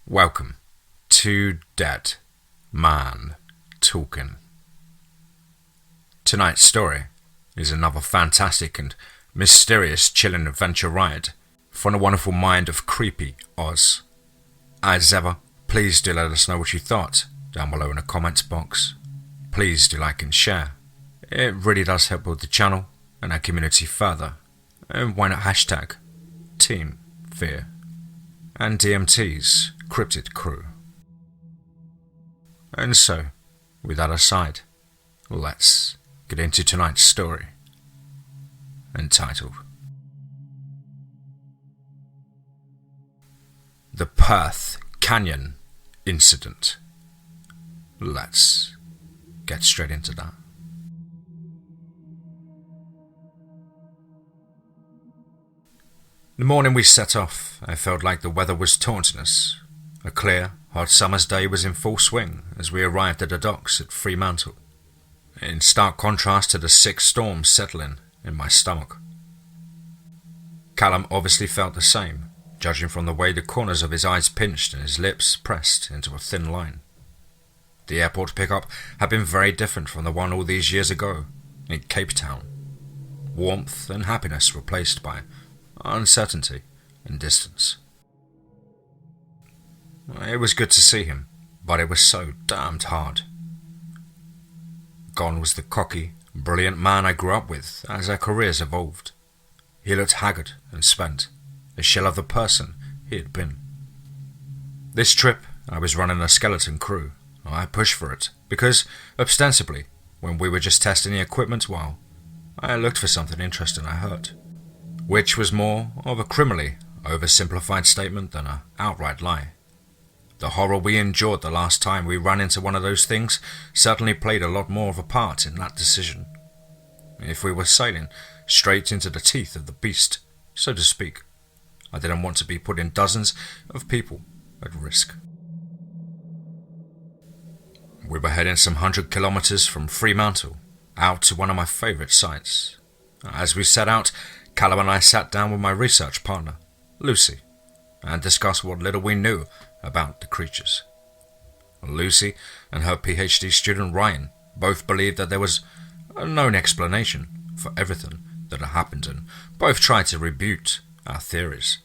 Welcome to Dead Man Talking. Tonight's story is another fantastic and mysterious chilling adventure ride from the wonderful mind of CreepyAus. As ever, please do let us know what you thought down below in the comments box. Please do like and share. It really does help build the channel and our community further. And why not hashtag TeamFEAR and DMT's Cryptid crew. And so, with that aside, let's get into tonight's story, entitled The Perth Canyon Incident. Let's get straight into that. The morning we set off, I felt like the weather was taunting us. A clear, hot summer's day was in full swing as we arrived at the docks at Fremantle, in stark contrast to the sick storm settling in my stomach. Callum obviously felt the same, judging from the way the corners of his eyes pinched and his lips pressed into a thin line. The airport pickup had been very different from the one all these years ago in Cape Town. Warmth and happiness replaced by uncertainty and distance. It was good to see him, but it was so damned hard. Gone was the cocky, brilliant man I grew up with as our careers evolved. He looked haggard and spent, a shell of the person he had been. This trip, I was running a skeleton crew. I pushed for it, because, ostensibly, when we were just testing the equipment, well, I looked for something interesting I heard, which was more of a criminally oversimplified statement than an outright lie. The horror we endured the last time we ran into one of those things certainly played a lot more of a part in that decision. If we were sailing straight into the teeth of the beast, so to speak, I didn't want to be putting dozens of people at risk. We were heading some 100 kilometers from Fremantle, out to one of my favourite sites. As we set out, Callum and I sat down with my research partner, Lucy, and discussed what little we knew about the creatures. Lucy and her PhD student Ryan both believed that there was a known explanation for everything that had happened, and both tried to rebut our theories.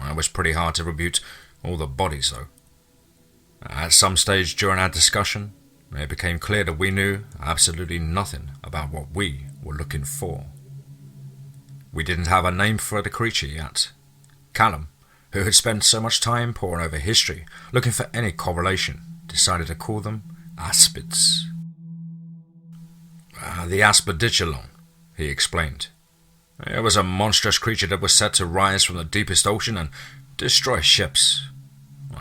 It was pretty hard to rebut all the bodies, though. At some stage during our discussion, it became clear that we knew absolutely nothing about what we were looking for. We didn't have a name for the creature yet. Callum, who had spent so much time poring over history, looking for any correlation, decided to call them aspids. The aspidichalon, he explained. It was a monstrous creature that was said to rise from the deepest ocean and destroy ships.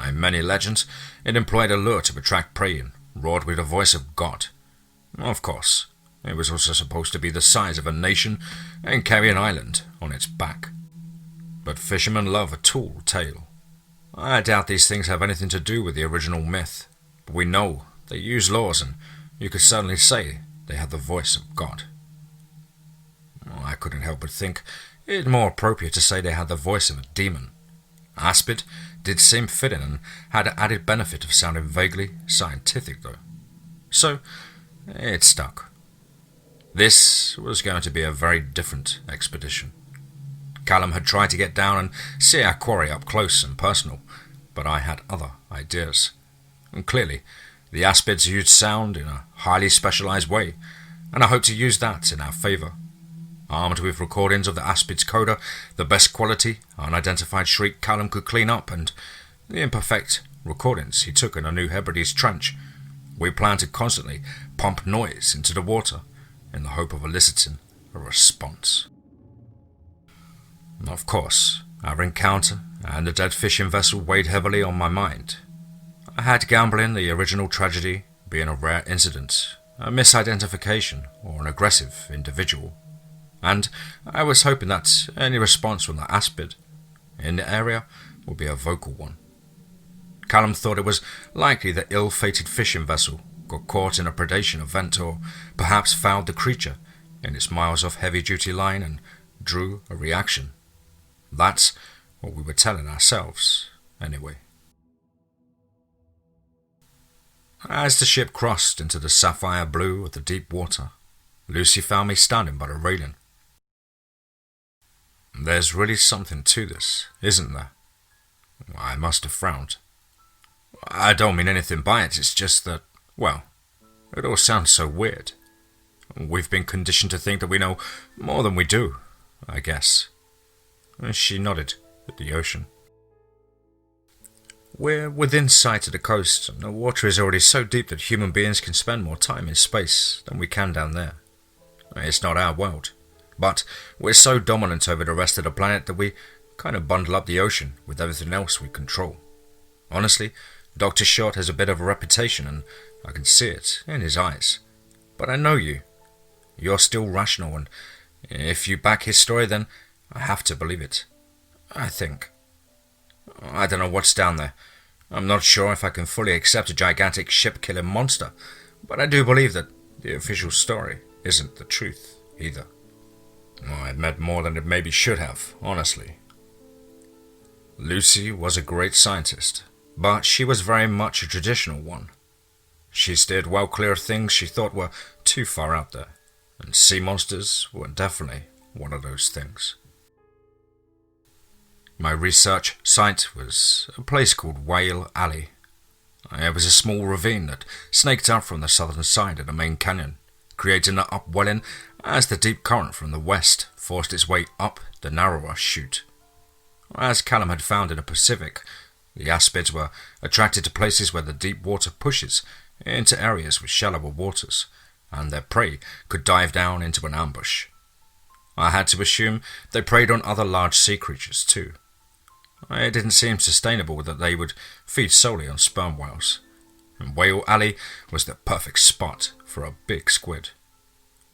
In many legends, it employed a lure to attract prey and roared with the voice of God. Of course, it was also supposed to be the size of a nation and carry an island on its back. But fishermen love a tall tale. I doubt these things have anything to do with the original myth, but we know they use laws, and you could certainly say they had the voice of God. I couldn't help but think it more appropriate to say they had the voice of a demon. Aspid did seem fitting and had an added benefit of sounding vaguely scientific, though. So, it stuck. This was going to be a very different expedition. Callum had tried to get down and see our quarry up close and personal, but I had other ideas. And clearly, the aspids used sound in a highly specialised way, and I hoped to use that in our favour. Armed with recordings of the aspid's coda, the best quality, unidentified shriek Callum could clean up, and the imperfect recordings he took in a New Hebrides trench, we planned to constantly pump noise into the water in the hope of eliciting a response. Of course, our encounter and the dead fishing vessel weighed heavily on my mind. I had gambling, the original tragedy, being a rare incident, a misidentification, or an aggressive individual, and I was hoping that any response from the aspid in the area would be a vocal one. Callum thought it was likely the ill-fated fishing vessel got caught in a predation event, or perhaps fouled the creature in its miles of heavy-duty line and drew a reaction. That's what we were telling ourselves, anyway. As the ship crossed into the sapphire blue of the deep water, Lucy found me standing by the railing. "There's really something to this, isn't there?" I must have frowned. "I don't mean anything by it, it's just that, well, it all sounds so weird. We've been conditioned to think that we know more than we do, I guess." She nodded at the ocean. "We're within sight of the coast, and the water is already so deep that human beings can spend more time in space than we can down there. It's not our world, but we're so dominant over the rest of the planet that we kind of bundle up the ocean with everything else we control. Honestly, Dr. Short has a bit of a reputation, and I can see it in his eyes. But I know you. You're still rational, and if you back his story, then I have to believe it. I think. I don't know what's down there. I'm not sure if I can fully accept a gigantic ship-killing monster, but I do believe that the official story isn't the truth either." "I meant more than it maybe should have, honestly." Lucy was a great scientist, but she was very much a traditional one. She steered well clear of things she thought were too far out there, and sea monsters were definitely one of those things. My research site was a place called Whale Alley. It was a small ravine that snaked up from the southern side of the main canyon, creating an upwelling as the deep current from the west forced its way up the narrower chute. As Callum had found in the Pacific, the aspids were attracted to places where the deep water pushes into areas with shallower waters, and their prey could dive down into an ambush. I had to assume they preyed on other large sea creatures too. It didn't seem sustainable that they would feed solely on sperm whales, and Whale Alley was the perfect spot for a big squid.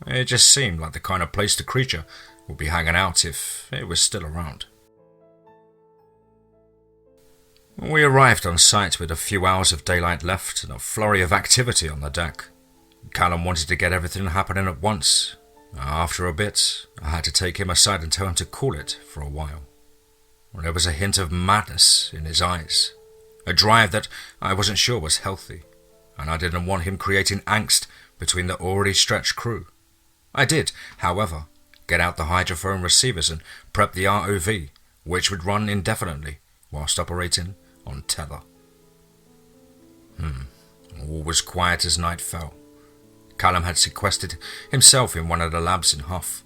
It just seemed like the kind of place the creature would be hanging out if it was still around. We arrived on site with a few hours of daylight left and a flurry of activity on the deck. Callum wanted to get everything happening at once. After a bit, I had to take him aside and tell him to cool it for a while. There was a hint of madness in his eyes, a drive that I wasn't sure was healthy, and I didn't want him creating angst between the already stretched crew. I did, however, get out the hydrophone receivers and prep the ROV, which would run indefinitely whilst operating on tether. All was quiet as night fell. Callum had sequestered himself in one of the labs in Huff.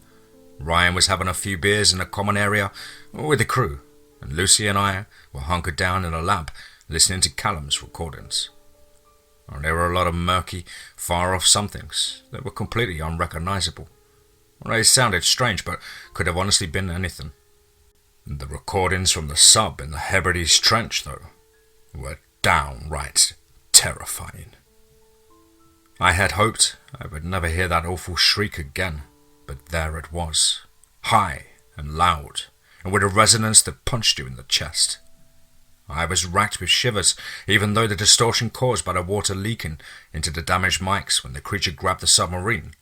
Ryan was having a few beers in a common area with the crew, and Lucy and I were hunkered down in a lab listening to Callum's recordings. There were a lot of murky, far-off somethings that were completely unrecognizable. They sounded strange, but could have honestly been anything. The recordings from the sub in the Hebrides Trench, though, were downright terrifying. I had hoped I would never hear that awful shriek again, but there it was, high and loud, and with a resonance that punched you in the chest. I was racked with shivers, even though the distortion caused by the water leaking into the damaged mics when the creature grabbed the submarine.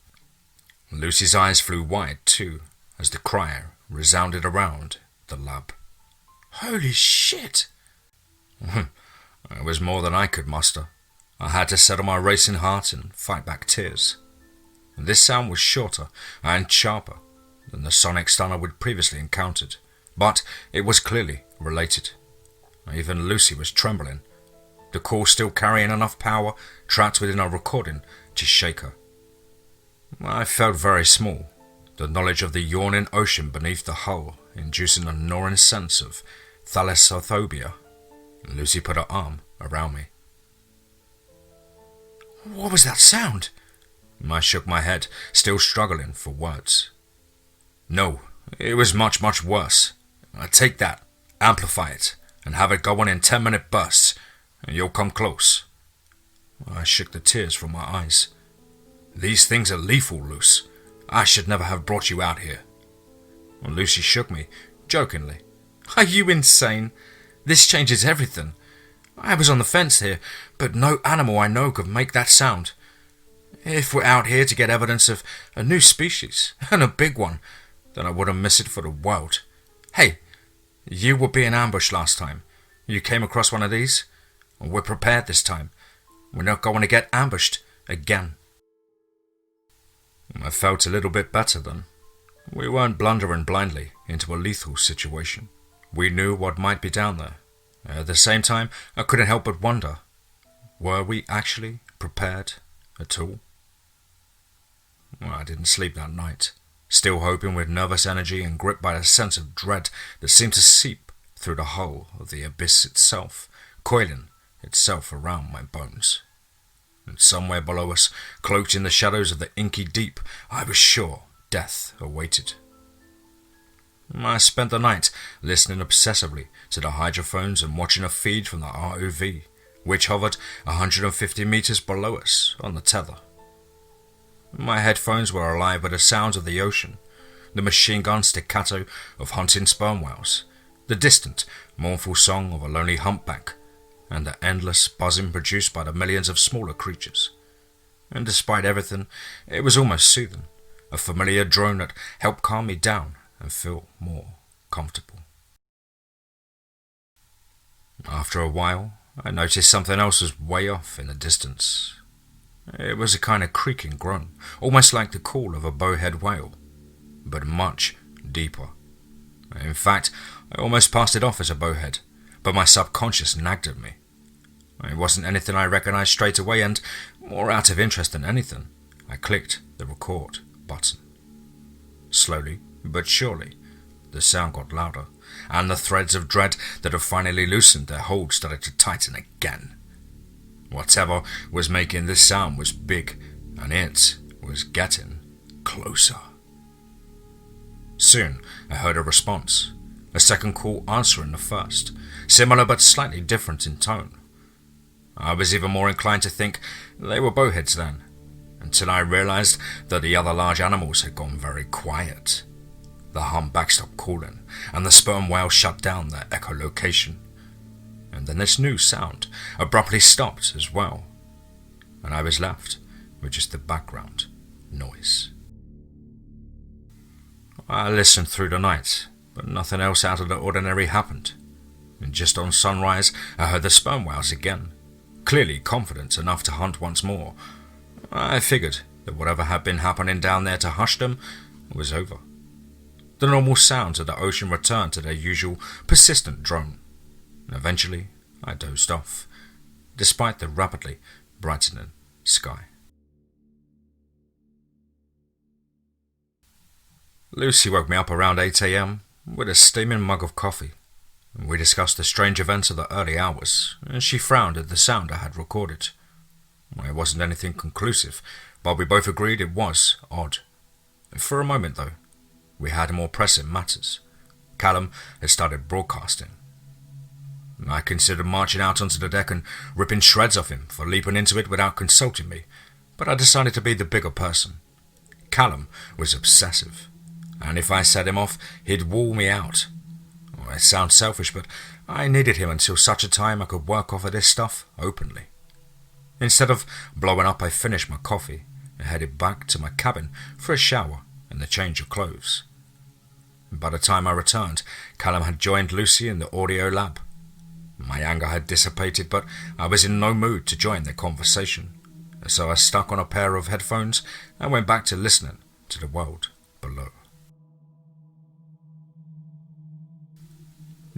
Lucy's eyes flew wide, too, as the cry resounded around the lab. "Holy shit!" It was more than I could muster. I had to settle my racing heart and fight back tears. This sound was shorter and sharper than the sonic stun we'd previously encountered, but it was clearly related. Even Lucy was trembling, the call still carrying enough power trapped within our recording to shake her. I felt very small, the knowledge of the yawning ocean beneath the hull inducing a gnawing sense of thalassophobia. Lucy put her arm around me. "What was that sound?" I shook my head, still struggling for words. "No, it was much, much worse. Take that, amplify it, and have it go on in 10-minute bursts, and you'll come close." I shook the tears from my eyes. "These things are lethal, Luce. I should never have brought you out here." Lucy shook me, jokingly. "Are you insane? This changes everything. I was on the fence here, but no animal I know could make that sound. If we're out here to get evidence of a new species, and a big one, then I wouldn't miss it for the world. Hey, you were being ambushed last time. You came across one of these? We're prepared this time. We're not going to get ambushed again. I felt a little bit better then. We weren't blundering blindly into a lethal situation. We knew what might be down there. At the same time, I couldn't help but wonder, were we actually prepared at all? Well, I didn't sleep that night, still hoping with nervous energy and gripped by a sense of dread that seemed to seep through the hull of the abyss itself, coiling itself around my bones. And somewhere below us, cloaked in the shadows of the inky deep, I was sure death awaited. I spent the night listening obsessively to the hydrophones and watching a feed from the ROV, which hovered 150 meters below us on the tether. My headphones were alive with the sounds of the ocean, the machine gun staccato of hunting sperm whales, the distant, mournful song of a lonely humpback, and the endless buzzing produced by the millions of smaller creatures. And despite everything, it was almost soothing, a familiar drone that helped calm me down and feel more comfortable. After a while, I noticed something else was way off in the distance. It was a kind of creaking groan, almost like the call of a bowhead whale, but much deeper. In fact, I almost passed it off as a bowhead, but my subconscious nagged at me. It wasn't anything I recognized straight away, and more out of interest than anything, I clicked the record button. Slowly but surely, the sound got louder, and the threads of dread that had finally loosened their hold started to tighten again. Whatever was making this sound was big, and it was getting closer. Soon, I heard a response, a second call answering the first, similar but slightly different in tone. I was even more inclined to think they were bowheads then, until I realized that the other large animals had gone very quiet. The humpback stopped calling, and the sperm whale shut down their echolocation. And then this new sound abruptly stopped as well, and I was left with just the background noise. I listened through the night, but nothing else out of the ordinary happened. And just on sunrise, I heard the sperm whales again, clearly confident enough to hunt once more. I figured that whatever had been happening down there to hush them was over. The normal sounds of the ocean returned to their usual persistent drone. Eventually, I dozed off, despite the rapidly brightening sky. Lucy woke me up around 8 a.m. with a steaming mug of coffee. We discussed the strange events of the early hours, and she frowned at the sound I had recorded. It wasn't anything conclusive, but we both agreed it was odd. For a moment, though, we had more pressing matters. Callum had started broadcasting. I considered marching out onto the deck and ripping shreds off him for leaping into it without consulting me, but I decided to be the bigger person. Callum was obsessive, and if I set him off, he'd wall me out. It sounds selfish, but I needed him until such a time I could work off of this stuff openly. Instead of blowing up, I finished my coffee and headed back to my cabin for a shower and a change of clothes. By the time I returned, Callum had joined Lucy in the audio lab. My anger had dissipated, but I was in no mood to join their conversation, so I stuck on a pair of headphones and went back to listening to the world below.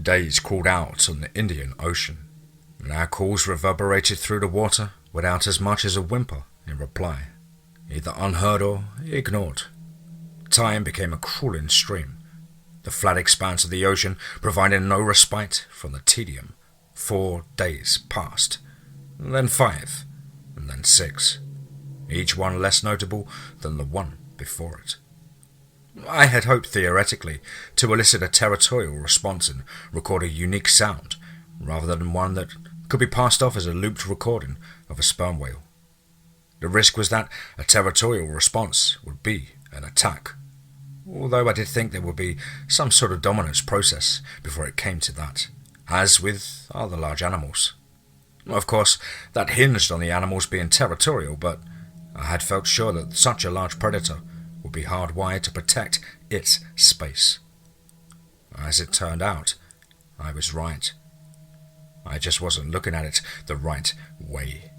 Days crawled out on the Indian Ocean, and our calls reverberated through the water without as much as a whimper in reply, either unheard or ignored. Time became a crawling stream, the flat expanse of the ocean providing no respite from the tedium. 4 days passed, then 5, and then 6, each one less notable than the one before it. I had hoped theoretically to elicit a territorial response and record a unique sound, rather than one that could be passed off as a looped recording of a sperm whale. The risk was that a territorial response would be an attack, although I did think there would be some sort of dominance process before it came to that, as with other large animals. Of course, that hinged on the animals being territorial, but I had felt sure that such a large predator would be hardwired to protect its space. As it turned out, I was right. I just wasn't looking at it the right way.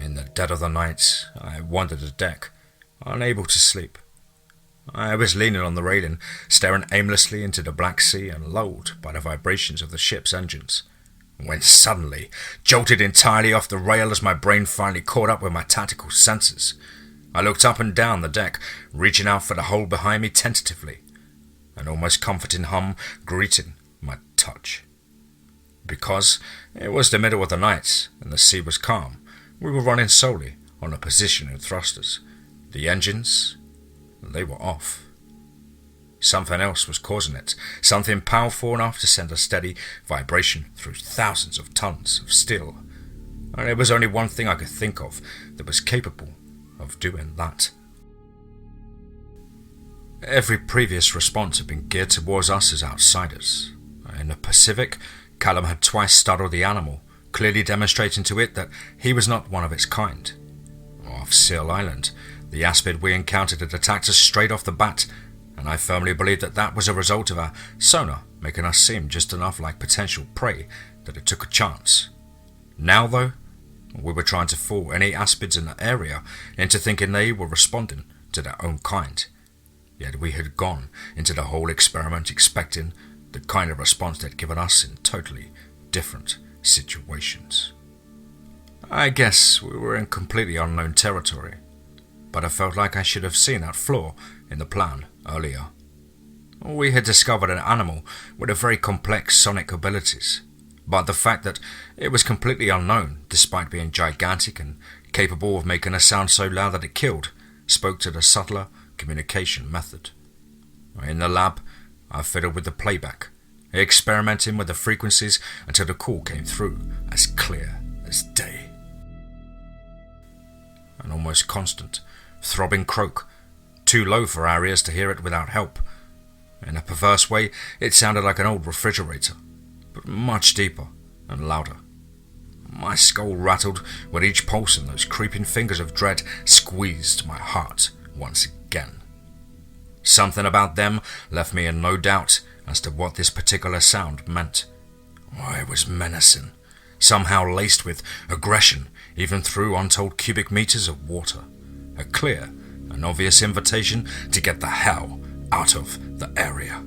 In the dead of the night, I wandered the deck, unable to sleep. I was leaning on the railing, staring aimlessly into the black sea and lulled by the vibrations of the ship's engines, when suddenly, jolted entirely off the rail as my brain finally caught up with my tactical senses. I looked up and down the deck, reaching out for the hole behind me tentatively, an almost comforting hum greeting my touch. Because it was the middle of the night and the sea was calm, we were running solely on a positioning thrusters. The engines, they were off. Something else was causing it, something powerful enough to send a steady vibration through thousands of tons of steel. And there was only one thing I could think of that was capable of doing that. Every previous response had been geared towards us as outsiders. In the Pacific, Callum had twice startled the animal, clearly demonstrating to it that he was not one of its kind. Off Seal Island, the aspid we encountered had attacked us straight off the bat, and I firmly believed that that was a result of our sonar making us seem just enough like potential prey that it took a chance. Now, though, we were trying to fool any aspids in the area into thinking they were responding to their own kind. Yet we had gone into the whole experiment expecting the kind of response they'd given us in totally different situations. I guess we were in completely unknown territory, but I felt like I should have seen that flaw in the plan earlier. We had discovered an animal with a very complex sonic abilities, but the fact that it was completely unknown, despite being gigantic and capable of making a sound so loud that it killed, spoke to the subtler communication method. In the lab, I fiddled with the playback, experimenting with the frequencies until the call came through as clear as day. An almost constant, throbbing croak, too low for our ears to hear it without help. In a perverse way, it sounded like an old refrigerator, but much deeper and louder. My skull rattled with each pulse, and those creeping fingers of dread squeezed my heart once again. Something about them left me in no doubt as to what this particular sound meant. It was menacing, somehow laced with aggression, even through untold cubic meters of water. A clear and obvious invitation to get the hell out of the area.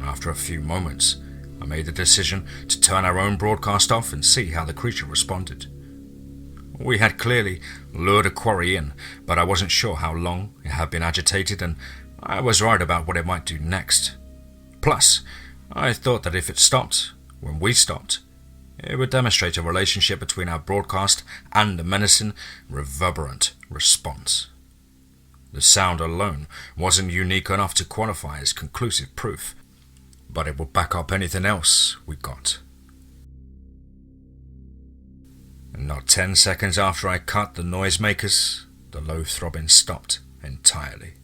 After a few moments, I made the decision to turn our own broadcast off and see how the creature responded. We had clearly lured a quarry in, but I wasn't sure how long it had been agitated, and I was worried about what it might do next. Plus, I thought that if it stopped when we stopped, it would demonstrate a relationship between our broadcast and the menacing, reverberant response. The sound alone wasn't unique enough to qualify as conclusive proof, but it would back up anything else we got. Not 10 seconds after I cut the noisemakers, the low throbbing stopped entirely.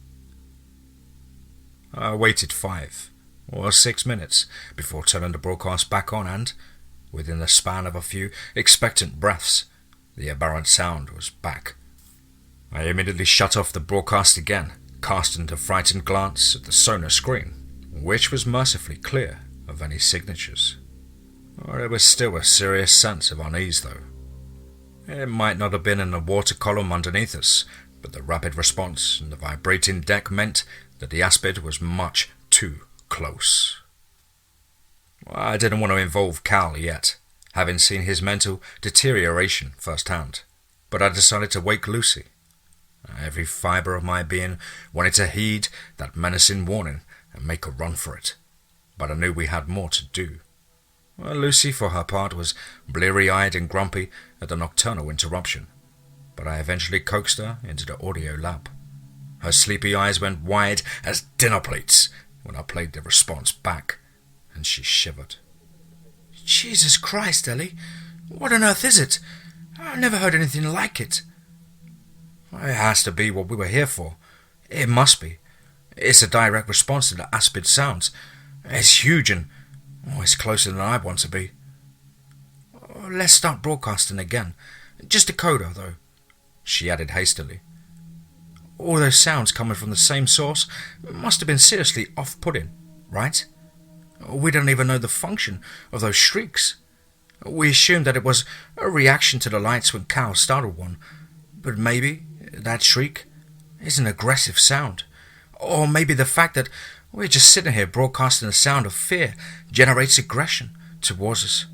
I waited 5 or 6 minutes before turning the broadcast back on, and, within the span of a few expectant breaths, the aberrant sound was back. I immediately shut off the broadcast again, casting a frightened glance at the sonar screen, which was mercifully clear of any signatures. There was still a serious sense of unease, though. It might not have been in the water column underneath us, but the rapid response and the vibrating deck meant that the aspid was much too close. I didn't want to involve Cal yet, having seen his mental deterioration firsthand, but I decided to wake Lucy. Every fibre of my being wanted to heed that menacing warning and make a run for it, but I knew we had more to do. Lucy, for her part, was bleary-eyed and grumpy at the nocturnal interruption, but I eventually coaxed her into the audio lab. Her sleepy eyes went wide as dinner plates when I played the response back, and she shivered. "Jesus Christ, Ellie! What on earth is it? I've never heard anything like it." "It has to be what we were here for. It must be. It's a direct response to the aspid sounds. It's huge and it's closer than I want to be. Let's start broadcasting again. Just a coda, though," she added hastily. "All those sounds coming from the same source must have been seriously off-putting, right? We don't even know the function of those shrieks. We assumed that it was a reaction to the lights when Cal startled one, but maybe that shriek is an aggressive sound. Or maybe the fact that we're just sitting here broadcasting the sound of fear generates aggression towards us.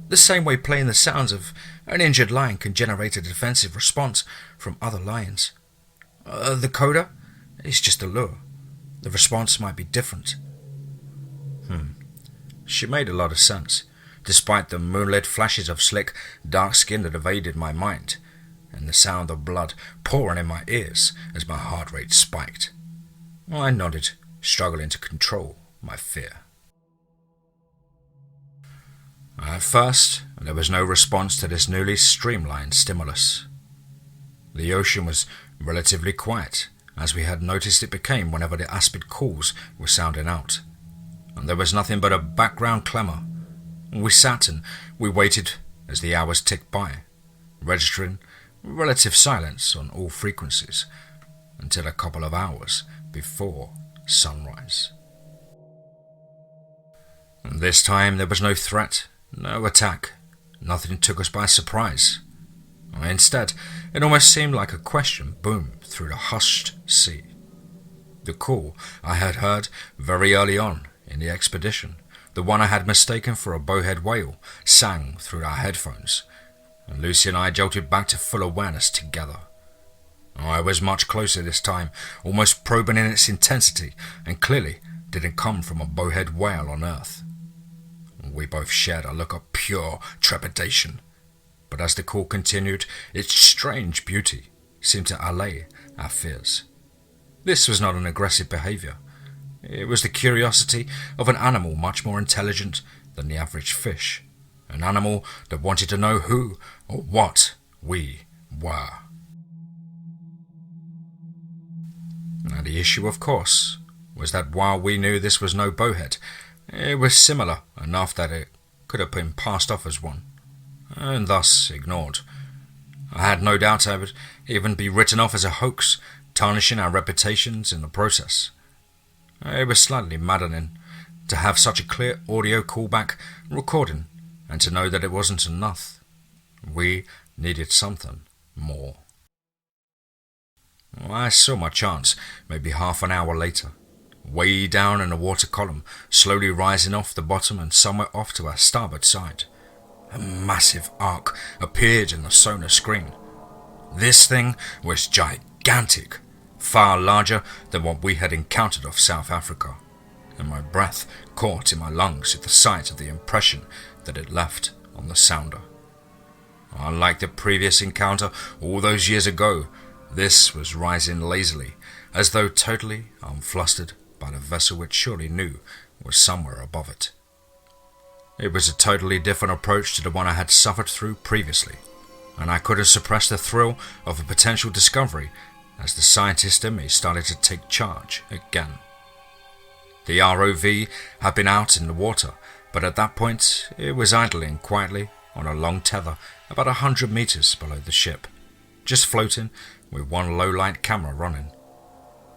The same way playing the sounds of an injured lion can generate a defensive response from other lions. The coda is just a lure. The response might be different. She made a lot of sense, despite the moonlit flashes of slick, dark skin that evaded my mind, and the sound of blood pouring in my ears as my heart rate spiked. I nodded, struggling to control my fear. At first, there was no response to this newly streamlined stimulus. The ocean was relatively quiet, as we had noticed it became whenever the aspid calls were sounding out, and there was nothing but a background clamour. We sat and we waited as the hours ticked by, registering relative silence on all frequencies, until a couple of hours before sunrise. And this time there was no threat, no attack, nothing took us by surprise. Instead, it almost seemed like a question boomed through the hushed sea. The call I had heard very early on in the expedition, the one I had mistaken for a bowhead whale, sang through our headphones, and Lucy and I jolted back to full awareness together. I was much closer this time, almost probing in its intensity, and clearly didn't come from a bowhead whale on Earth. We both shared a look of pure trepidation, but as the call continued, its strange beauty seemed to allay our fears. This was not an aggressive behaviour. It was the curiosity of an animal much more intelligent than the average fish, an animal that wanted to know who or what we were. Now, the issue, of course, was that while we knew this was no bowhead, it was similar enough that it could have been passed off as one, and thus ignored. I had no doubt I would even be written off as a hoax, tarnishing our reputations in the process. It was slightly maddening to have such a clear audio callback recording, and to know that it wasn't enough. We needed something more. I saw my chance maybe half an hour later, way down in the water column, slowly rising off the bottom and somewhere off to our starboard side. A massive arc appeared in the sonar screen. This thing was gigantic, far larger than what we had encountered off South Africa, and my breath caught in my lungs at the sight of the impression that it left on the sounder. Unlike the previous encounter all those years ago, this was rising lazily, as though totally unflustered by the vessel it surely knew was somewhere above it. It was a totally different approach to the one I had suffered through previously, and I couldn't suppress the thrill of a potential discovery as the scientist in me started to take charge again. The ROV had been out in the water, but at that point it was idling quietly on a long tether about 100 meters below the ship, just floating with one low-light camera running.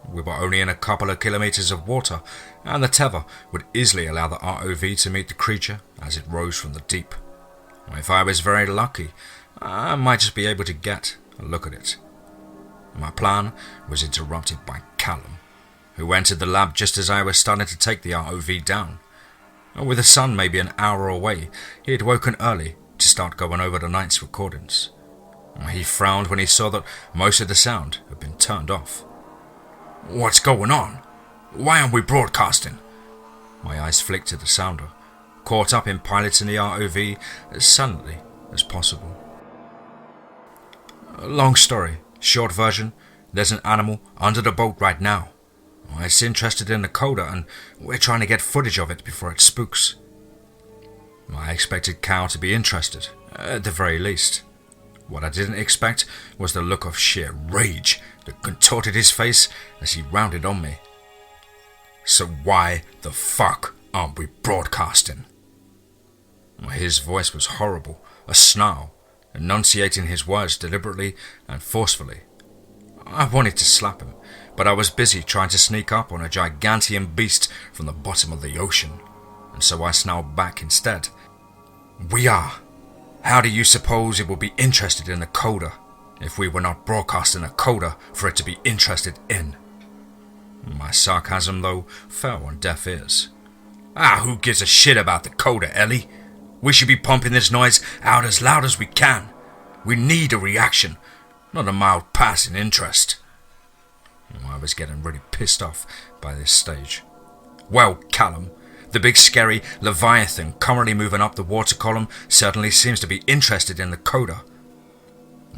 We were only in a couple of kilometers of water, and the tether would easily allow the ROV to meet the creature as it rose from the deep. If I was very lucky, I might just be able to get a look at it. My plan was interrupted by Callum, who entered the lab just as I was starting to take the ROV down. With the sun maybe an hour away, he had woken early to start going over the night's recordings. He frowned when he saw that most of the sound had been turned off. "What's going on? Why aren't we broadcasting?" My eyes flicked to the sounder, caught up in piloting the ROV as silently as possible. Long story, short version, there's an animal under the boat right now. It's interested in the coda and we're trying to get footage of it before it spooks. I expected Cal to be interested, at the very least. What I didn't expect was the look of sheer rage that contorted his face as he rounded on me. "So why the fuck aren't we broadcasting?" His voice was horrible, a snarl, enunciating his words deliberately and forcefully. I wanted to slap him, but I was busy trying to sneak up on a gigantean beast from the bottom of the ocean, and so I snarled back instead. "We are How do you suppose it would be interested in the coda if we were not broadcasting a coda for it to be interested in? My sarcasm, though, fell on deaf ears. Who gives a shit about the coda, Ellie? We should be pumping this noise out as loud as we can. We need a reaction, not a mild passing interest. I was getting really pissed off by this stage. Well, Callum, the big scary Leviathan currently moving up the water column certainly seems to be interested in the coda.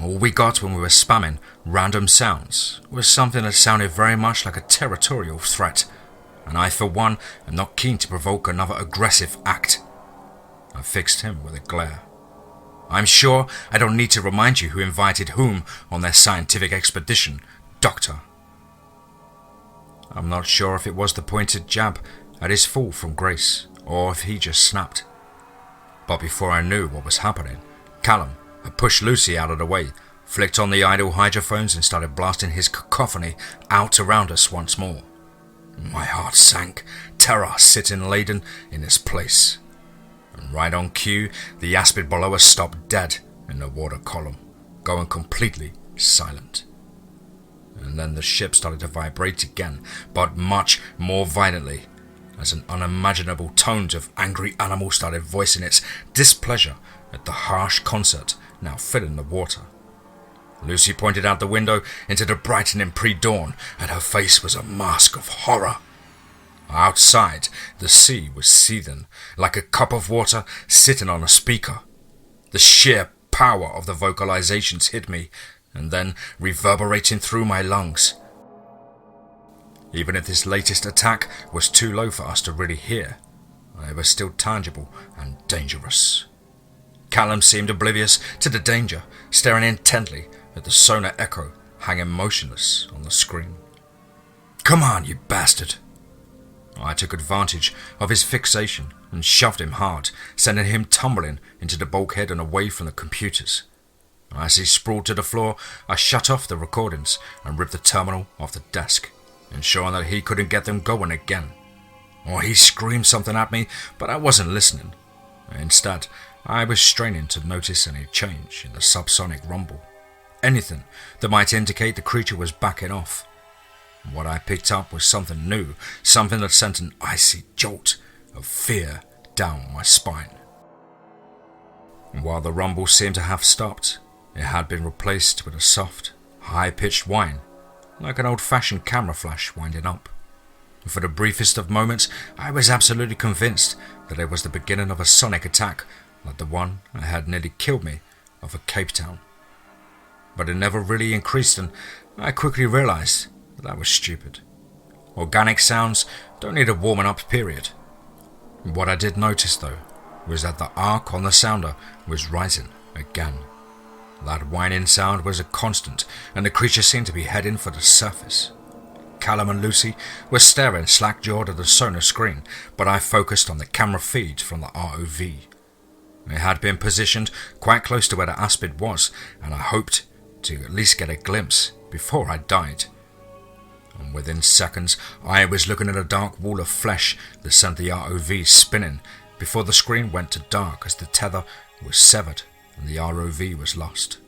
All we got when we were spamming random sounds was something that sounded very much like a territorial threat, and I for one am not keen to provoke another aggressive act. I fixed him with a glare. I'm sure I don't need to remind you who invited whom on their scientific expedition, Doctor. I'm not sure if it was the pointed jab at his fall from grace, or if he just snapped. But before I knew what was happening, Callum had pushed Lucy out of the way, flicked on the idle hydrophones and started blasting his cacophony out around us once more. My heart sank, terror sitting laden in its place. And right on cue, the aspid below us stopped dead in the water column, going completely silent. And then the ship started to vibrate again, but much more violently, as an unimaginable tones of angry animal started voicing its displeasure at the harsh concert now filling the water. Lucy pointed out the window into the brightening pre-dawn, and her face was a mask of horror. Outside, the sea was seething, like a cup of water sitting on a speaker. The sheer power of the vocalizations hit me, and then reverberating through my lungs. Even if this latest attack was too low for us to really hear, it was still tangible and dangerous. Callum seemed oblivious to the danger, staring intently at the sonar echo hanging motionless on the screen. Come on, you bastard! I took advantage of his fixation and shoved him hard, sending him tumbling into the bulkhead and away from the computers. As he sprawled to the floor, I shut off the recordings and ripped the terminal off the desk, ensuring that he couldn't get them going again. Or he screamed something at me, but I wasn't listening. Instead, I was straining to notice any change in the subsonic rumble. Anything that might indicate the creature was backing off. What I picked up was something new, something that sent an icy jolt of fear down my spine. While the rumble seemed to have stopped, it had been replaced with a soft, high-pitched whine, like an old-fashioned camera flash winding up. For the briefest of moments, I was absolutely convinced that it was the beginning of a sonic attack like the one that had nearly killed me over Cape Town. But it never really increased, and I quickly realized that was stupid. Organic sounds don't need a warming up period. What I did notice, though, was that the arc on the sounder was rising again. That whining sound was a constant, and the creature seemed to be heading for the surface. Callum and Lucy were staring slack-jawed at the sonar screen, but I focused on the camera feed from the ROV. It had been positioned quite close to where the aspid was, and I hoped to at least get a glimpse before I died. And within seconds, I was looking at a dark wall of flesh that sent the ROV spinning before the screen went to dark as the tether was severed and the ROV was lost.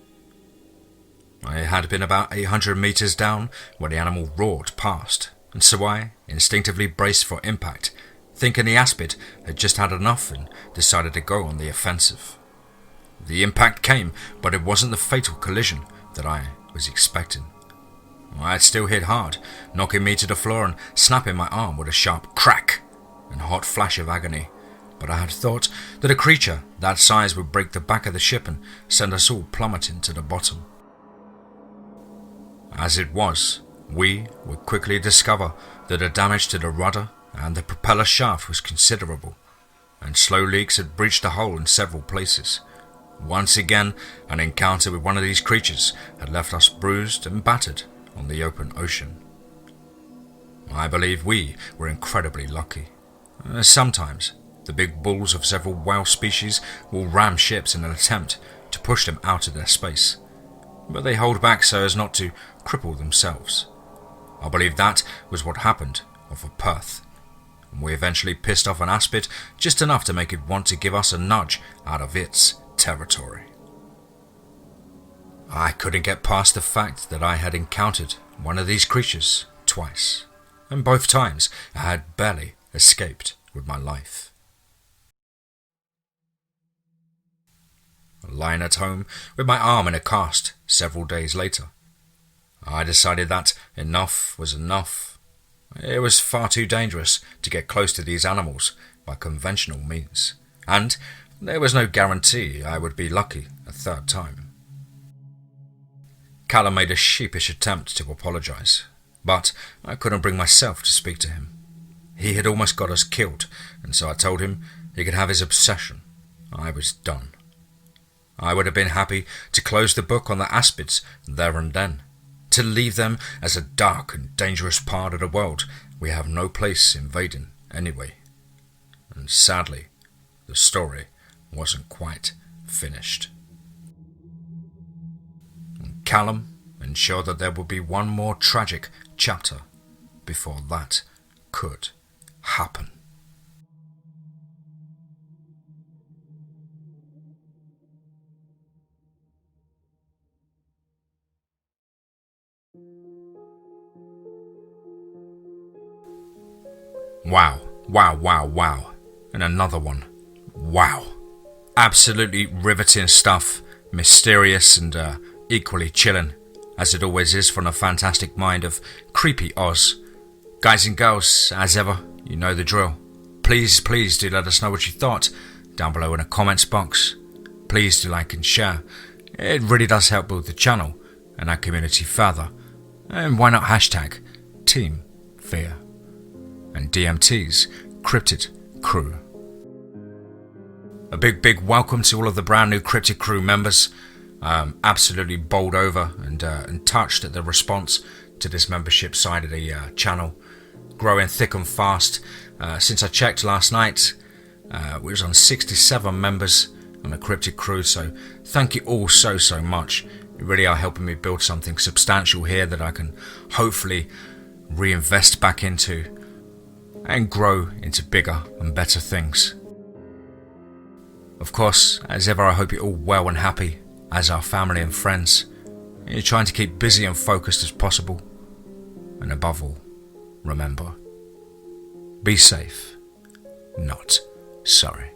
I had been about 800 meters down when the animal roared past, and so I instinctively braced for impact, thinking the aspid had just had enough and decided to go on the offensive. The impact came, but it wasn't the fatal collision that I was expecting. I had still hit hard, knocking me to the floor and snapping my arm with a sharp crack and hot flash of agony, but I had thought that a creature that size would break the back of the ship and send us all plummeting to the bottom. As it was, we would quickly discover that the damage to the rudder and the propeller shaft was considerable, and slow leaks had breached the hull in several places. Once again, an encounter with one of these creatures had left us bruised and battered on the open ocean. I believe we were incredibly lucky. Sometimes, the big bulls of several whale species will ram ships in an attempt to push them out of their space, but they hold back so as not to cripple themselves. I believe that was what happened off of Perth. We eventually pissed off an aspid just enough to make it want to give us a nudge out of its territory. I couldn't get past the fact that I had encountered one of these creatures twice, and both times I had barely escaped with my life. Lying at home with my arm in a cast several days later, I decided that enough was enough. It was far too dangerous to get close to these animals by conventional means, and there was no guarantee I would be lucky a third time. Callum made a sheepish attempt to apologise, but I couldn't bring myself to speak to him. He had almost got us killed, and so I told him he could have his obsession. I was done. I would have been happy to close the book on the aspids there and then, to leave them as a dark and dangerous part of the world we have no place invading anyway. And sadly, the story wasn't quite finished. And Callum ensured that there would be one more tragic chapter before that could happen. Wow. And another one. Wow. Absolutely riveting stuff, mysterious and equally chilling, as it always is from the fantastic mind of CreepyAus. Guys and girls, as ever, you know the drill. Please do let us know what you thought down below in the comments box. Please do like and share. It really does help build the channel and our community further. And why not hashtag TeamFEAR and DMT's Cryptid crew. A big welcome to all of the brand new Cryptid crew members. Absolutely bowled over and touched at the response to this membership side of the channel. Growing thick and fast. Since I checked last night, we was on 67 members on the Cryptid crew, so thank you all so much. You really are helping me build something substantial here that I can hopefully reinvest back into and grow into bigger and better things. Of course, as ever, I hope you're all well and happy, as our family and friends. You're trying to keep busy and focused as possible. And above all, remember, be safe, not sorry.